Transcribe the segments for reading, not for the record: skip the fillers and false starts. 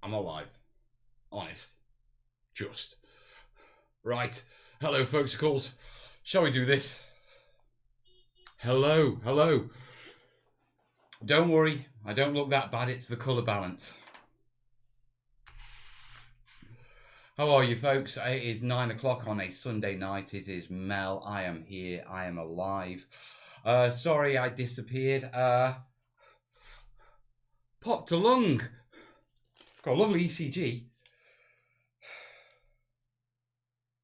I'm alive. Honest. Just. Right. Hello, folks, of course. Shall we do this? Hello, hello. Don't worry, I don't look that bad. It's the colour balance. How are you, folks? It is 9 o'clock on a Sunday night. It is Mel. I am here. I am alive. Sorry I disappeared. Popped a lung. Got a lovely ECG.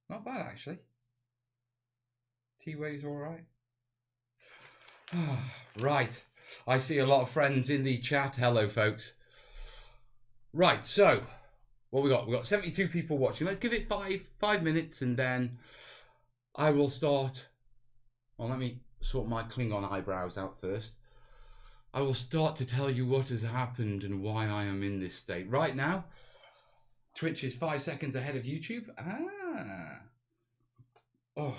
Not bad, actually. T-wave's all right. Right. I see a lot of friends in the chat. Hello, folks. Right, so what we got? We got 72 people watching. Let's give it five minutes, and then I will start. Well, let me sort my Klingon eyebrows out first. I will start to tell you what has happened and why I am in this state. Right now, Twitch is 5 seconds ahead of YouTube. Oh.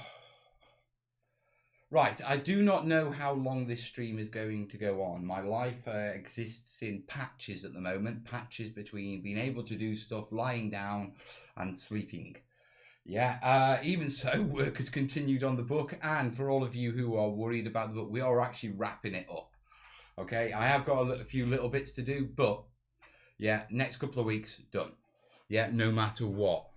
Right, I do not know how long this stream is going to go on. My life exists in patches at the moment. Patches between being able to do stuff, lying down and sleeping. Yeah, even so, work has continued on the book. And for all of you who are worried about the book, we are actually wrapping it up. Okay, I have got a few little bits to do, but yeah, next couple of weeks, done. Yeah, no matter what.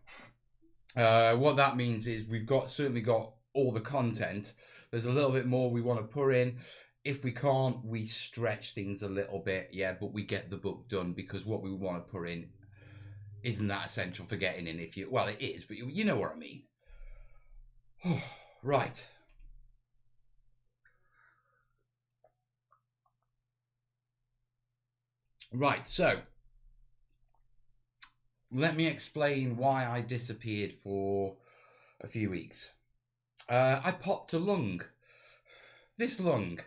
What that means is we've certainly got all the content. There's a little bit more we want to put in. If we can't, we stretch things a little bit, yeah, but we get the book done because what we want to put in isn't that essential for getting in. Well, it is, but you know what I mean. Right. Right, so let me explain why I disappeared for a few weeks. I popped a lung, this lung,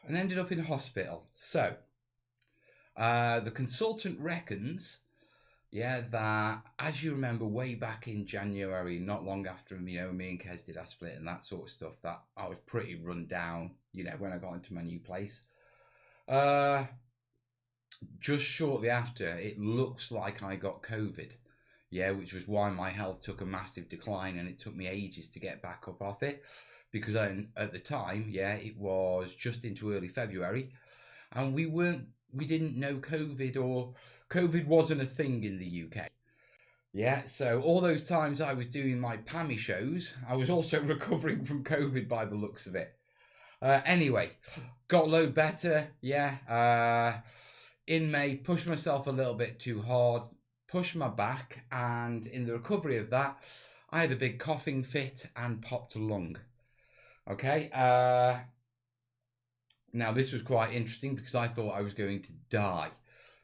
and ended up in hospital. So the consultant reckons, yeah, that as you remember way back in January, not long after me and Kez did our split and that sort of stuff, that I was pretty run down, when I got into my new place. Just shortly after, it looks like I got COVID. Yeah, which was why my health took a massive decline, and it took me ages to get back up off it, because at the time, yeah, it was just into early February, and we didn't know COVID, or COVID wasn't a thing in the UK. Yeah, so all those times I was doing my PAMI shows, I was also recovering from COVID by the looks of it. Anyway, got a load better, yeah. In May, pushed myself a little bit too hard, pushed my back, and in the recovery of that, I had a big coughing fit and popped a lung. Okay, now this was quite interesting because I thought I was going to die.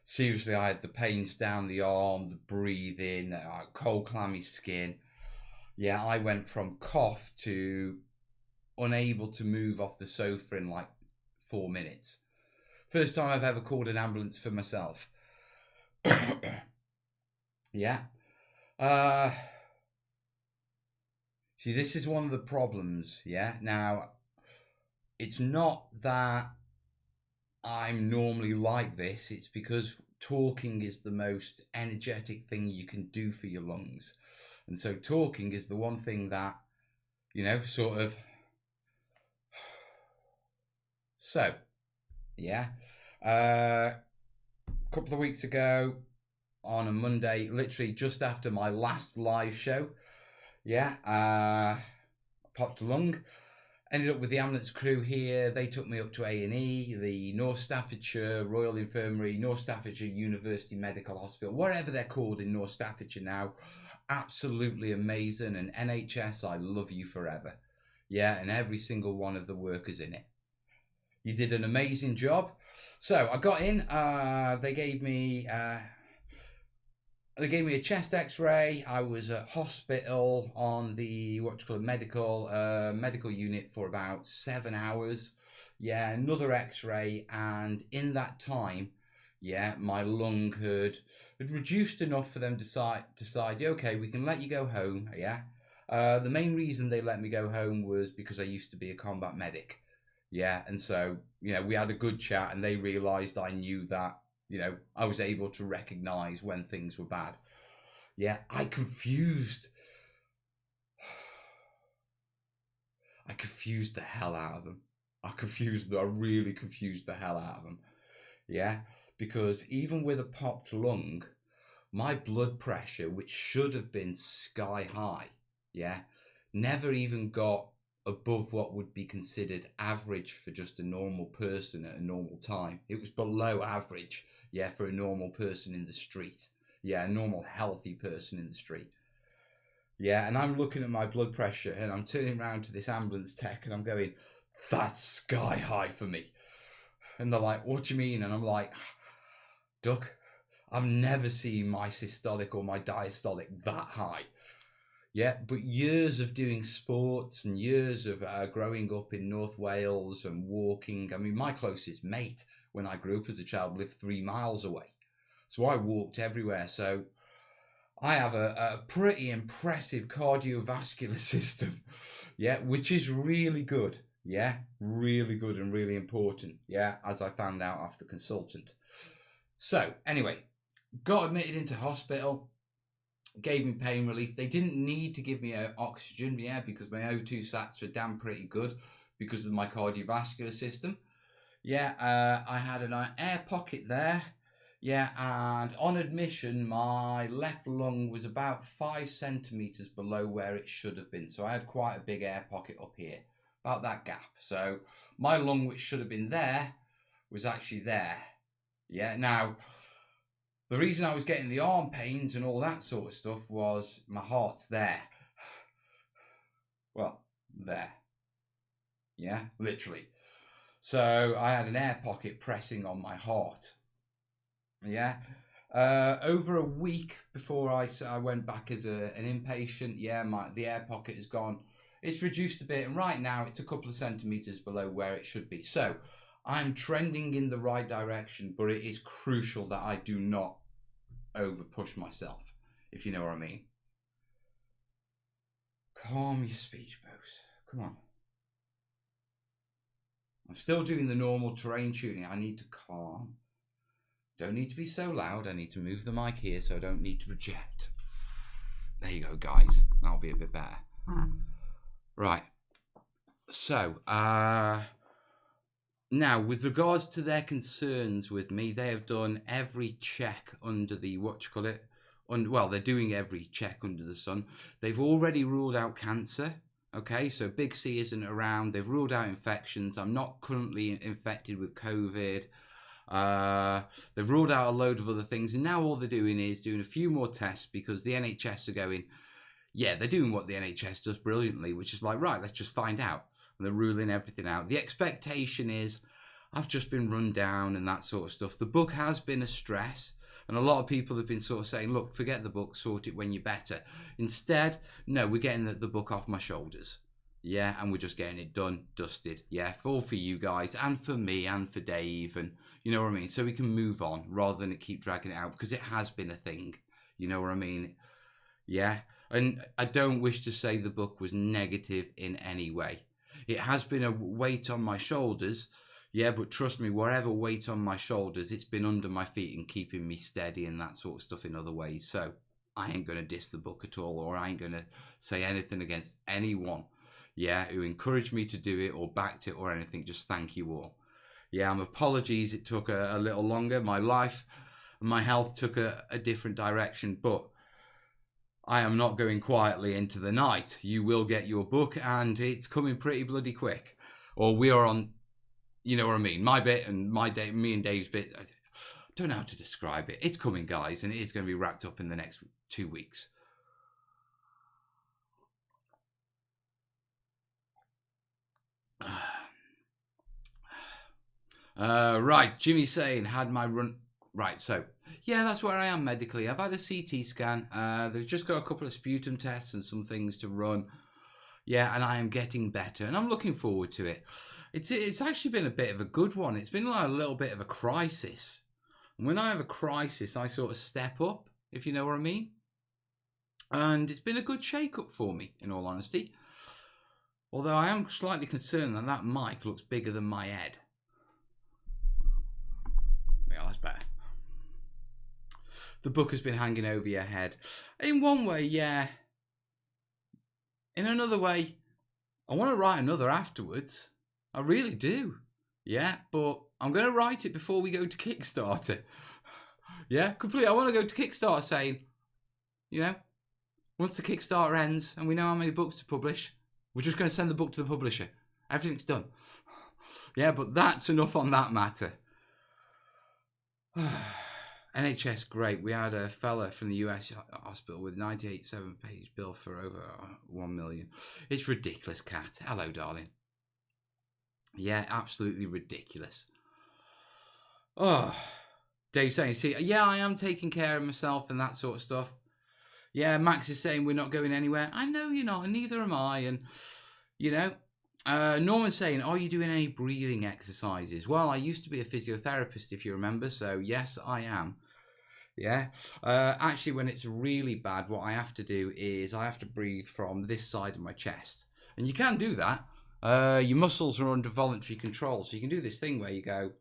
Seriously, I had the pains down the arm, the breathing, cold clammy skin. Yeah, I went from cough to unable to move off the sofa in like 4 minutes. First time I've ever called an ambulance for myself. Yeah. See, this is one of the problems, yeah? Now, it's not that I'm normally like this. It's because talking is the most energetic thing you can do for your lungs. And so talking is the one thing that, sort of... So, yeah. A couple of weeks ago, on a Monday, literally just after my last live show, yeah, popped a lung. Ended up with the ambulance crew here. They took me up to A&E, the North Staffordshire Royal Infirmary, North Staffordshire University Medical Hospital, whatever they're called in North Staffordshire now. Absolutely amazing. And NHS, I love you forever. Yeah, and every single one of the workers in it. You did an amazing job. So I got in. They gave me a chest X-ray. I was at hospital on the medical unit for about 7 hours. Yeah, another X-ray, and in that time, yeah, my lung had reduced enough for them to decide, okay, we can let you go home. Yeah. The main reason they let me go home was because I used to be a combat medic. Yeah, and so, we had a good chat, and they realised I knew that You know, I was able to recognize when things were bad. Yeah, I confused the hell out of them. I really confused the hell out of them. Yeah, because even with a popped lung, my blood pressure, which should have been sky high, yeah, never even got above what would be considered average for just a normal person at a normal time. It was below average, yeah, for a normal person in the street. Yeah, a normal healthy person in the street. Yeah, and I'm looking at my blood pressure and I'm turning around to this ambulance tech and I'm going, that's sky high for me. And they're like, what do you mean? And I'm like, Duck, I've never seen my systolic or my diastolic that high. Yeah, but years of doing sports and years of growing up in North Wales and walking. I mean, my closest mate when I grew up as a child lived 3 miles away. So I walked everywhere. So I have a pretty impressive cardiovascular system. Yeah, which is really good. Yeah, really good and really important. Yeah, as I found out after consultant. So anyway, got admitted into hospital, gave me pain relief. They didn't need to give me oxygen, yeah, because my O2 sats were damn pretty good because of my cardiovascular system. Yeah, I had an air pocket there. Yeah, and on admission, my left lung was about 5 centimetres below where it should have been. So I had quite a big air pocket up here, about that gap. So my lung, which should have been there, was actually there. Yeah, now, the reason I was getting the arm pains and all that sort of stuff was my heart's there. Well, there. Yeah, literally. So I had an air pocket pressing on my heart. Yeah. Over a week before I went back as an inpatient, yeah, the air pocket has gone. It's reduced a bit, and right now it's a couple of centimetres below where it should be. So I'm trending in the right direction, but it is crucial that I do not over push myself, if you know what I mean. Calm your speech, Bose. Come on. I'm still doing the normal terrain tuning. I need to calm. Don't need to be so loud. I need to move the mic here so I don't need to project. There you go, guys. That'll be a bit better. Right. So, now, with regards to their concerns with me, they have done every check under the, well, they're doing every check under the sun. They've already ruled out cancer. Okay, so Big C isn't around. They've ruled out infections. I'm not currently infected with COVID. They've ruled out a load of other things. And now all they're doing is doing a few more tests because the NHS are going, yeah, they're doing what the NHS does brilliantly, which is like, right, let's just find out. And they're ruling everything out. The expectation is, I've just been run down and that sort of stuff. The book has been a stress. And a lot of people have been sort of saying, look, forget the book, sort it when you're better. Instead, no, we're getting the book off my shoulders. Yeah, and we're just getting it done, dusted. Yeah, all for you guys and for me and for Dave. And you know what I mean? So we can move on rather than keep dragging it out because it has been a thing. You know what I mean? Yeah. And I don't wish to say the book was negative in any way. It has been a weight on my shoulders. Yeah, but trust me, whatever weight on my shoulders, it's been under my feet and keeping me steady and that sort of stuff in other ways. So I ain't going to diss the book at all, or I ain't going to say anything against anyone, yeah, who encouraged me to do it or backed it or anything. Just thank you all. Yeah, apologies it took a little longer. My life and my health took a different direction, but I am not going quietly into the night. You will get your book and it's coming pretty bloody quick. Or we are on... You know what I mean? My bit and me and Dave's bit, I don't know how to describe it. It's coming, guys, and it is going to be wrapped up in the next 2 weeks. Right, Jimmy saying, had my run... Right, so, yeah, that's where I am medically. I've had a CT scan. They've just got a couple of sputum tests and some things to run. Yeah, and I am getting better, and I'm looking forward to it. It's actually been a bit of a good one. It's been like a little bit of a crisis. And when I have a crisis, I sort of step up, if you know what I mean. And it's been a good shake-up for me, in all honesty. Although I am slightly concerned that mic looks bigger than my head. Yeah, that's better. the book has been hanging over your head. In one way, yeah. In another way, I want to write another afterwards. I really do. Yeah, but I'm going to write it before we go to Kickstarter. Yeah, completely. I want to go to Kickstarter saying, you know, once the Kickstarter ends and we know how many books to publish, we're just going to send the book to the publisher. Everything's done. Yeah, but that's enough on that matter. NHS, great. We had a fella from the US hospital with 98 7-page bill for over 1 million. It's ridiculous, Kat. Hello, darling. Yeah, absolutely ridiculous. Oh, Dave saying, see, yeah, I am taking care of myself and that sort of stuff. Yeah, Max is saying we're not going anywhere. I know you're not, and neither am I. And, you know, Norman's saying, are you doing any breathing exercises? Well, I used to be a physiotherapist, if you remember. So, yes, I am. Yeah. Actually, when it's really bad, what I have to do is I have to breathe from this side of my chest. And you can do that. Your muscles are under voluntary control. So you can do this thing where you go...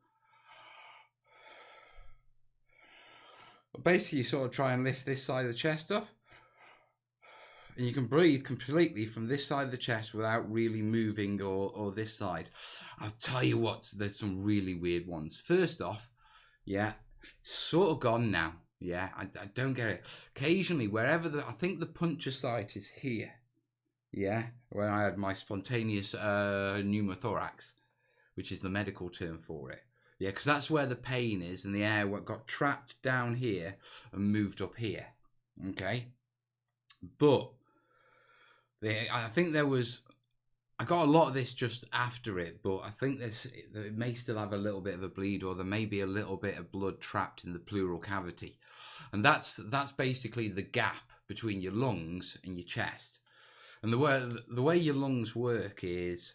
Basically, you sort of try and lift this side of the chest up. And you can breathe completely from this side of the chest without really moving or this side. I'll tell you what, there's some really weird ones. First off, yeah, sort of gone now. Yeah, I don't get it. Occasionally, wherever I think the puncture site is here. Yeah, where I had my spontaneous pneumothorax, which is the medical term for it. Yeah, because that's where the pain is, and the air got trapped down here and moved up here. Okay, but I think there was. I got a lot of this just after it, but I think it may still have a little bit of a bleed, or there may be a little bit of blood trapped in the pleural cavity, and that's basically the gap between your lungs and your chest. And the way your lungs work is,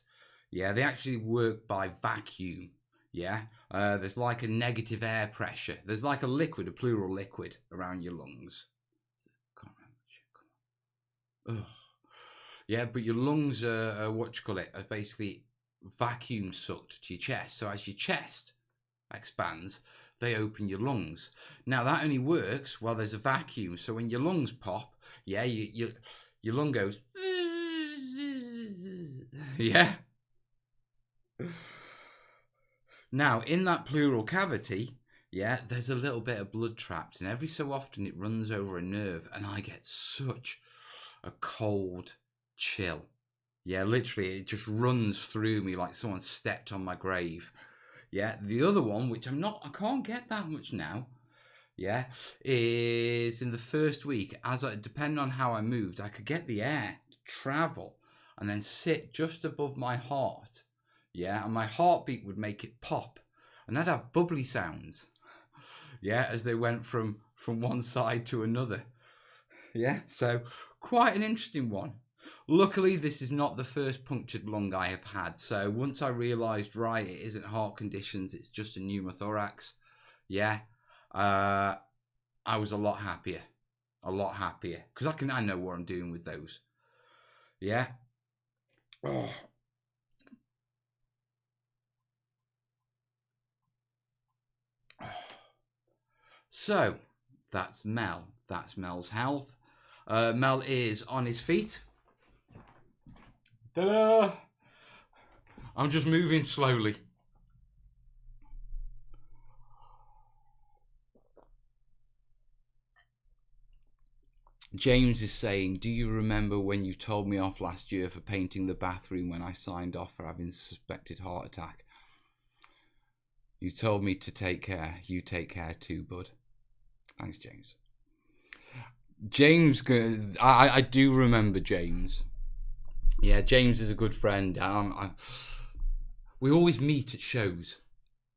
yeah, they actually work by vacuum. Yeah, there's like a negative air pressure. There's like a liquid, a pleural liquid around your lungs. Ugh. Yeah, but your lungs are are basically vacuum sucked to your chest. So as your chest expands, they open your lungs. Now that only works while there's a vacuum. So when your lungs pop, yeah, your lung goes, yeah. Now in that pleural cavity, yeah, there's a little bit of blood trapped, and every so often it runs over a nerve, and I get such a cold chill. Yeah, literally, it just runs through me like someone stepped on my grave. Yeah, the other one, which I can't get that much now. Yeah, is in the first week, depending on how I moved, I could get the air to travel and then sit just above my heart. Yeah, and my heartbeat would make it pop, and I'd have bubbly sounds. Yeah, as they went from one side to another. Yeah, so quite an interesting one. Luckily, this is not the first punctured lung I have had. So once I realised, right, it isn't heart conditions, it's just a pneumothorax. Yeah, I was a lot happier. Because I know what I'm doing with those. Yeah. Oh. So that's Mel. That's Mel's health. Mel is on his feet. Ta-da! I'm just moving slowly. James is saying, do you remember when you told me off last year for painting the bathroom when I signed off for having a suspected heart attack? You told me to take care. You take care too, bud. Thanks, James. James, I do remember James. Yeah, James is a good friend. We always meet at shows,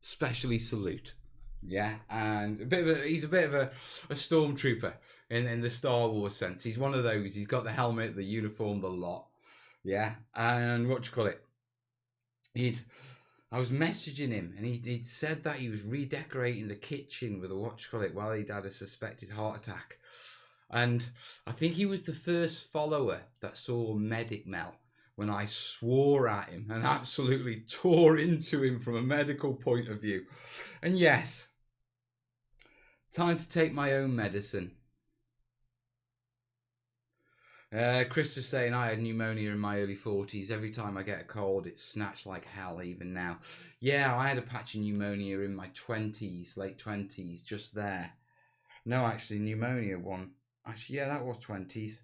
especially Salute. Yeah, and he's a bit of a stormtrooper in the Star Wars sense. He's one of those. He's got the helmet, the uniform, the lot. Yeah, and I was messaging him, and he'd said that he was redecorating the kitchen with while he'd had a suspected heart attack. And I think he was the first follower that saw Medic Mel when I swore at him and absolutely tore into him from a medical point of view. And yes, Time to take my own medicine. Chris was saying I had pneumonia in my early 40s. Every time I get a cold, it's snatched like hell, even now. Yeah, I had a patch of pneumonia in my 20s, late 20s, just there. No, actually, pneumonia one. Actually, yeah, that was 20s.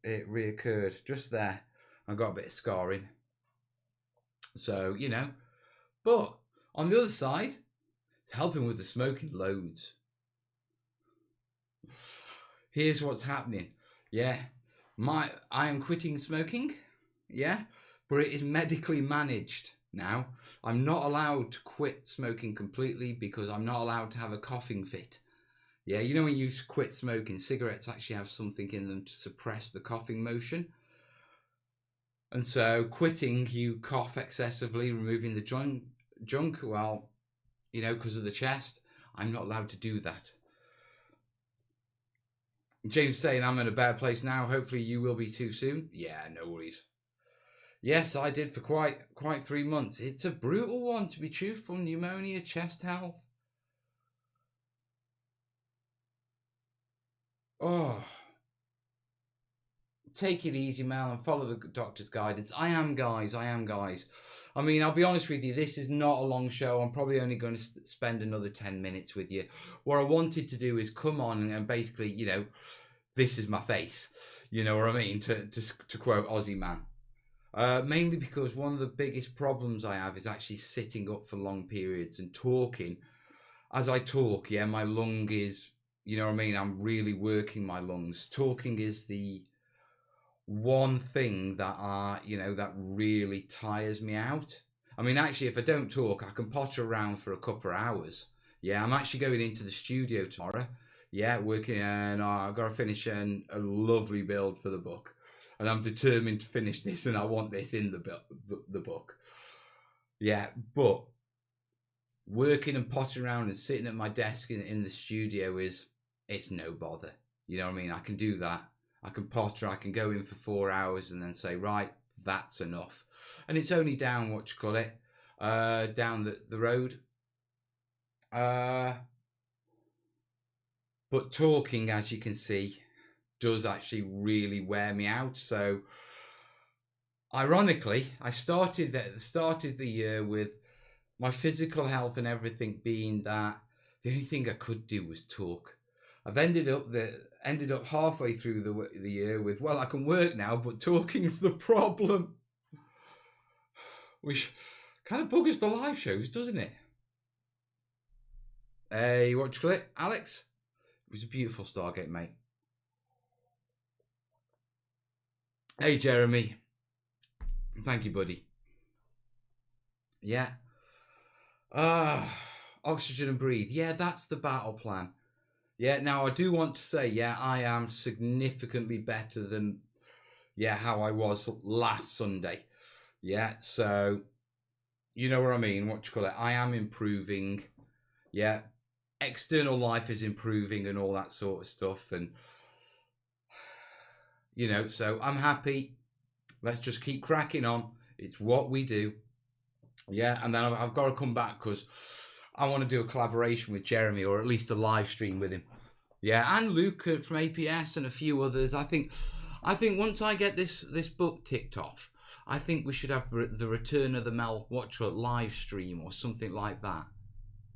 It reoccurred just there. I got a bit of scarring. So, you know. But on the other side, it's helping with the smoking loads. Here's what's happening. Yeah, I am quitting smoking. Yeah, but it is medically managed now. I'm not allowed to quit smoking completely because I'm not allowed to have a coughing fit. Yeah, you know when you quit smoking, cigarettes actually have something in them to suppress the coughing motion. And so quitting, you cough excessively, removing the junk. Well, you know, because of the chest, I'm not allowed to do that. James saying I'm in a better place now. Hopefully you will be too soon. Yeah, no worries. Yes, I did for quite 3 months. It's a brutal one, to be truthful. Pneumonia, chest health. Oh, take it easy, Mel, and follow the doctor's guidance. I am, guys. I mean, I'll be honest with you, this is not a long show. I'm probably only going to spend another 10 minutes with you. What I wanted to do is come on and basically, you know, this is my face. You know what I mean? To quote Aussie Man. Mainly because one of the biggest problems I have is actually sitting up for long periods and talking. As I talk, yeah, my lung is, you know what I mean? I'm really working my lungs. Talking is the one thing that that really tires me out. I mean, actually, if I don't talk, I can potter around for a couple of hours. Yeah, I'm actually going into the studio tomorrow. Yeah, working, and I've got to finish a lovely build for the book. And I'm determined to finish this, and I want this in the book. Yeah, but working and pottering around and sitting at my desk in the studio it's no bother. You know what I mean? I can do that. I can potter, I can go in for 4 hours and then say, right, that's enough. And it's only down, down the road. But talking, as you can see, does actually really wear me out. So, ironically, I started the year with my physical health and everything being that the only thing I could do was talk. I've ended up halfway through the year with, well, I can work now, but talking's the problem. Which kind of buggers the live shows, doesn't it? Hey, what you call it, Alex? It was a beautiful Stargate, mate. Hey, Jeremy. Thank you, buddy. Yeah. Oxygen and breathe. Yeah, that's the battle plan. Yeah, now I do want to say, yeah, I am significantly better than, how I was last Sunday. Yeah, so, you know what I mean, I am improving. Yeah, external life is improving and all that sort of stuff. And, so I'm happy. Let's just keep cracking on. It's what we do. Yeah, and then I've got to come back because I want to do a collaboration with Jeremy, or at least a live stream with him. Yeah, and Luke from APS and a few others. I think once I get this book ticked off, I think we should have the Return of the Mel Watcher live stream or something like that.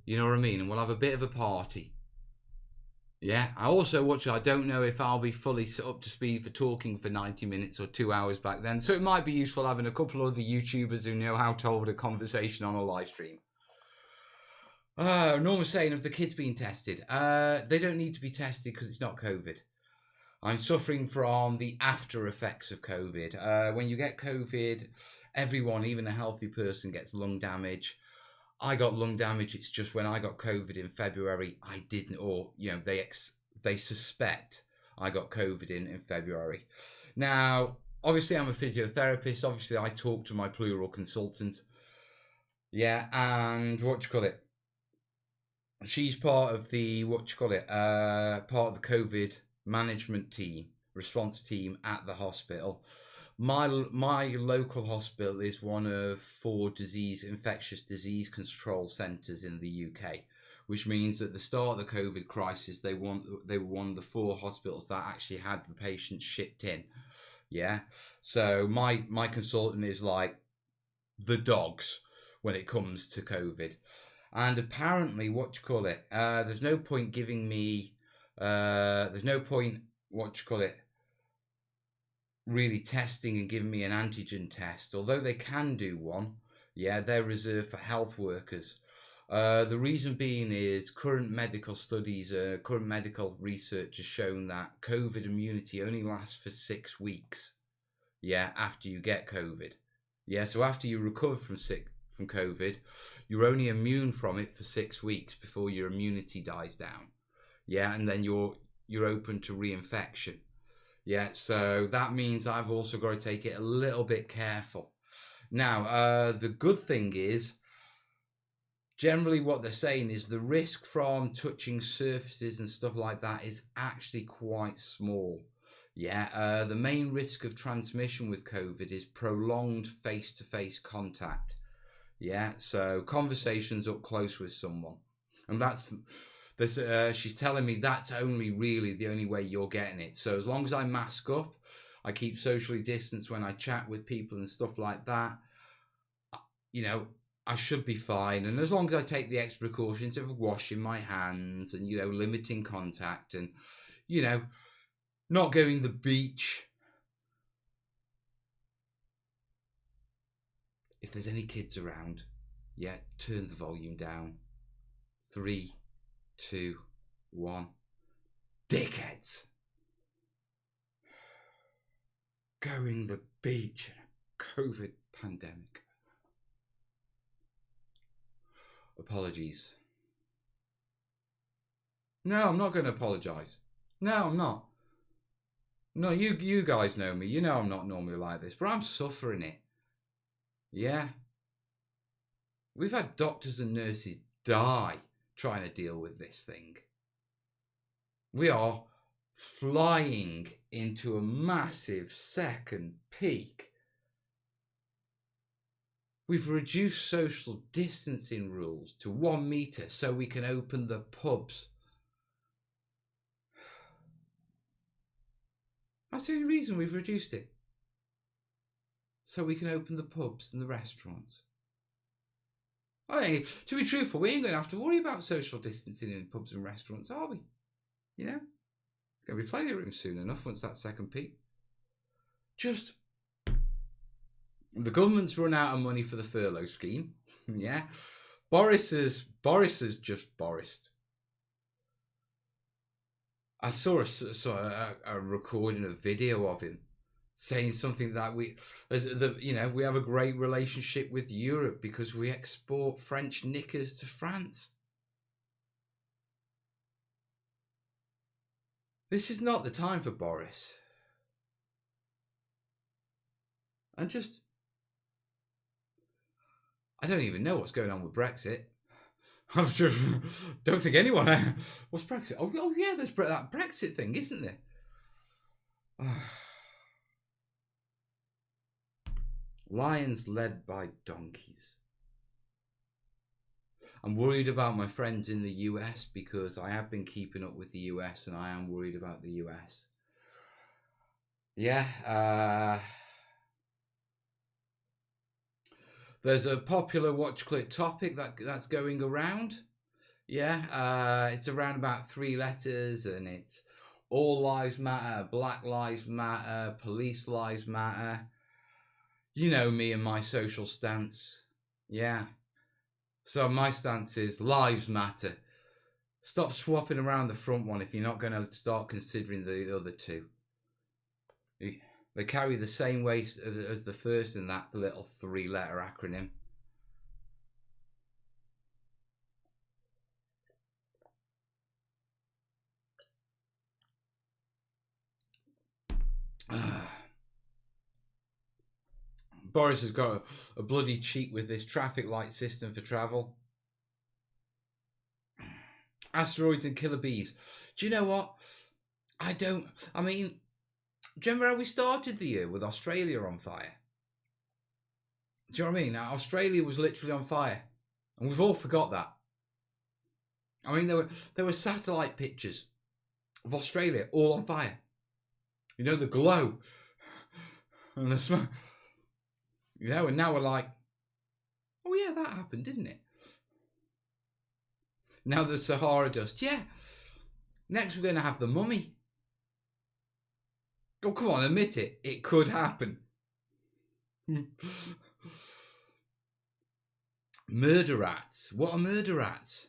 You know what I mean? And we'll have a bit of a party. Yeah, I don't know if I'll be fully up to speed for talking for 90 minutes or 2 hours back then. So it might be useful having a couple of other YouTubers who know how to hold a conversation on a live stream. Norma's saying, of the kids being tested, they don't need to be tested because it's not COVID. I'm suffering from the after effects of COVID. When you get COVID, everyone, even a healthy person, gets lung damage. I got lung damage. It's just when I got COVID in February, I didn't, or, they suspect I got COVID in February. Now, obviously, I'm a physiotherapist. Obviously, I talk to my plural consultant. Yeah, and she's part of the, part of the COVID management team, response team at the hospital. My local hospital is one of 4 infectious disease control centres in the UK, which means at the start of the COVID crisis, they were one of the 4 hospitals that actually had the patients shipped in. Yeah. So my consultant is like the dogs when it comes to COVID. And apparently, there's no point giving me, really testing and giving me an antigen test, although they can do one. Yeah, they're reserved for health workers. The reason being is current medical research has shown that COVID immunity only lasts for 6 weeks. Yeah, after you get COVID. Yeah, so after you recover from COVID, you're only immune from it for 6 weeks before your immunity dies down. Yeah, and then you're open to reinfection. Yeah, so that means I've also got to take it a little bit careful. Now, the good thing is, generally what they're saying is the risk from touching surfaces and stuff like that is actually quite small. Yeah, the main risk of transmission with COVID is prolonged face-to-face contact. Yeah, so conversations up close with someone. And she's telling me that's only really the only way you're getting it. So as long as I mask up, I keep socially distanced when I chat with people and stuff like that, I should be fine. And as long as I take the extra precautions of washing my hands and, limiting contact and, not going to the beach. If there's any kids around, turn the volume down. 3, 2, 1. Dickheads. Going to the beach in a COVID pandemic. Apologies. No, I'm not going to apologise. No, I'm not. No, you guys know me. You know I'm not normally like this, but I'm suffering it. Yeah. We've had doctors and nurses die trying to deal with this thing. We are flying into a massive second peak. We've reduced social distancing rules to 1 metre so we can open the pubs. That's the only reason we've reduced it. So we can open the pubs and the restaurants. To be truthful, we ain't going to have to worry about social distancing in pubs and restaurants, are we? It's going to be plenty of room soon enough once that second peak. Just, the government's run out of money for the furlough scheme. Yeah. Boris has just Borised. I saw a recording, a video of him saying something that we have a great relationship with Europe because we export French knickers to France. This is not the time for Boris. And I don't even know what's going on with Brexit. I don't think anyone. What's Brexit? Oh yeah, there's that Brexit thing, isn't there? Lions led by donkeys. I'm worried about my friends in the US because I have been keeping up with the US and I am worried about the US. Yeah. There's a popular watch click topic that's going around. Yeah, it's around about 3 letters and it's all lives matter, Black lives matter, police lives matter. You know me and my social stance. Yeah. So my stance is lives matter. Stop swapping around the front one if you're not going to start considering the other two. They carry the same weight as the first in that little 3-letter acronym. Boris has got a bloody cheat with this traffic light system for travel. Asteroids and killer bees. Do you know what? do you remember how we started the year with Australia on fire? Do you know what I mean? Now, Australia was literally on fire. And we've all forgot that. I mean, there were satellite pictures of Australia all on fire. You know, the glow and the smoke. You know, and now we're like, oh yeah, that happened, didn't it? Now the Sahara dust. Yeah. Next we're going to have the mummy. Oh, come on, admit it. It could happen. Murder rats. What are murder rats?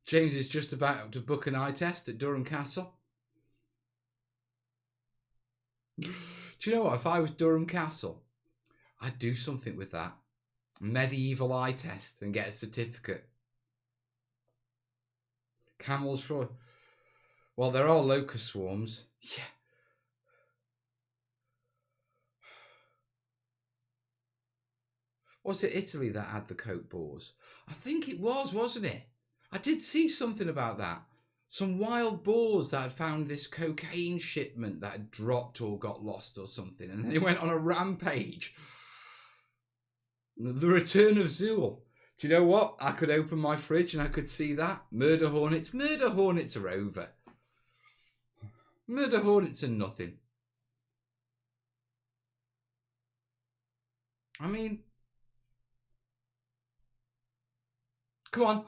James is just about to book an eye test at Durham Castle. Do you know what? If I was Durham Castle, I'd do something with that. Medieval eye test and get a certificate. Camels for... Well, there are locust swarms. Yeah. Was it Italy that had the coat boars? I think it was, wasn't it? I did see something about that. Some wild boars that had found this cocaine shipment that had dropped or got lost or something, and they went on a rampage. The return of Zool. Do you know what? I could open my fridge and I could see that. Murder hornets. Murder hornets are over. Murder hornets are nothing. I mean, come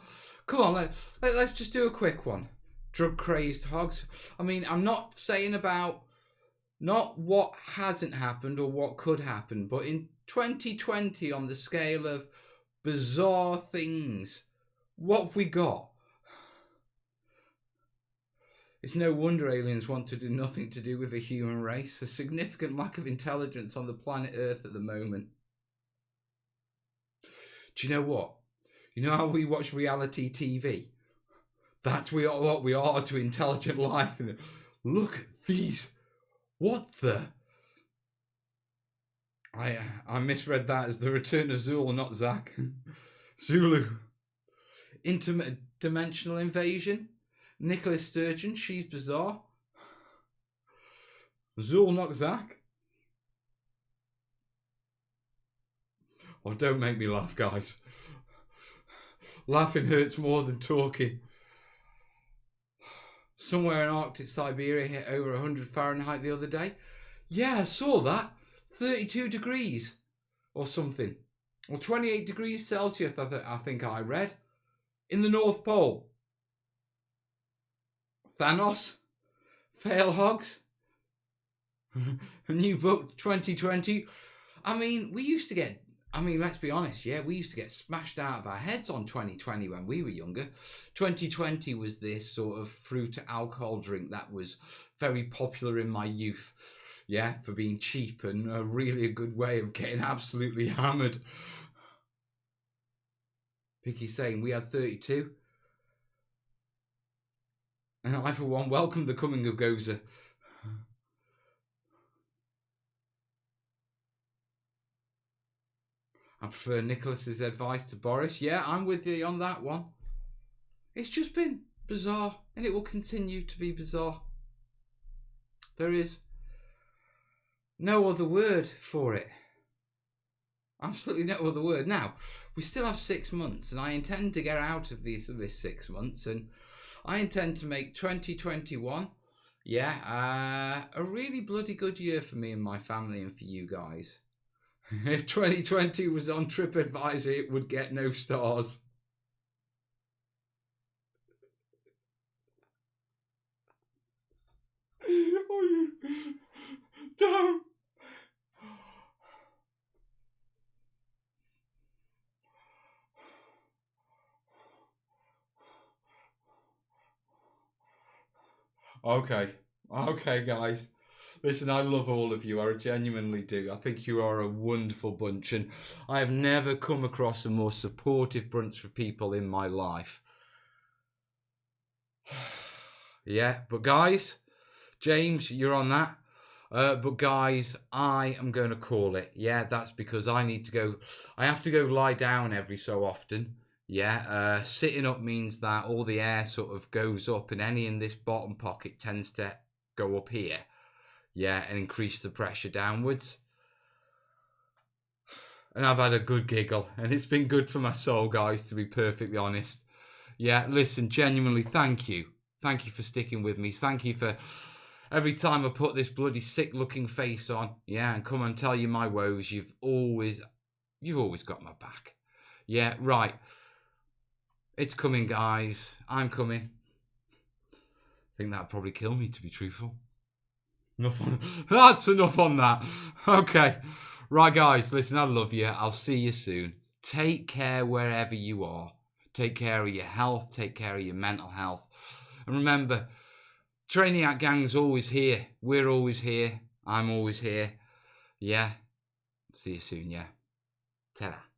on. Let's just do a quick one. Drug crazed hogs. I mean, I'm not saying about not what hasn't happened or what could happen, but in 2020, on the scale of bizarre things, what have we got? It's no wonder aliens want to do nothing to do with the human race. A significant lack of intelligence on the planet Earth at the moment. Do you know what? You know how we watch reality TV? That's what we are to intelligent life. Look at these. What the? I misread that as the return of Zulu, not Zach. Zulu. Interdimensional invasion. Nicholas Sturgeon, she's bizarre. Zul, not Zach. Oh, don't make me laugh, guys. Laughing hurts more than talking. Somewhere in Arctic Siberia hit over 100 Fahrenheit the other day. Yeah, I saw that. 32 degrees or something. Or 28 degrees Celsius, I think I read. In the North Pole. Thanos. Fail hogs. A new book, 2020. I mean, let's be honest, yeah, we used to get smashed out of our heads on 2020 when we were younger. 2020 was this sort of fruit alcohol drink that was very popular in my youth. Yeah, for being cheap and really a good way of getting absolutely hammered. Vicky's saying we had 32. And I, for one, welcome the coming of Gozer. I prefer Nicholas's advice to Boris. Yeah, I'm with you on that one. It's just been bizarre, and it will continue to be bizarre. There is no other word for it. Absolutely no other word. Now, we still have 6 months, and I intend to get out of this 6 months, and I intend to make 2021, a really bloody good year for me and my family and for you guys. If 2020 was on TripAdvisor, it would get no stars. Oh, you don't. Okay, guys. Listen, I love all of you. I genuinely do. I think you are a wonderful bunch, and I have never come across a more supportive bunch of people in my life. Yeah, but guys, James, you're on that. But guys, I am going to call it. Yeah, that's because I need to go. I have to go lie down every so often. Yeah, sitting up means that all the air sort of goes up, and any in this bottom pocket tends to go up here. Yeah, and increase the pressure downwards. And I've had a good giggle. And it's been good for my soul, guys, to be perfectly honest. Yeah, listen, genuinely, thank you. Thank you for sticking with me. Thank you for every time I put this bloody sick-looking face on, yeah, and come and tell you my woes, you've always got my back. Yeah, right. It's coming, guys. I'm coming. I think that'd probably kill me, to be truthful. That's enough on that. Okay. Right, guys, listen, I love you. I'll see you soon. Take care wherever you are. Take care of your health. Take care of your mental health. And remember, Terrainiac Gang's always here. We're always here. I'm always here. Yeah. See you soon, yeah. Ta-da.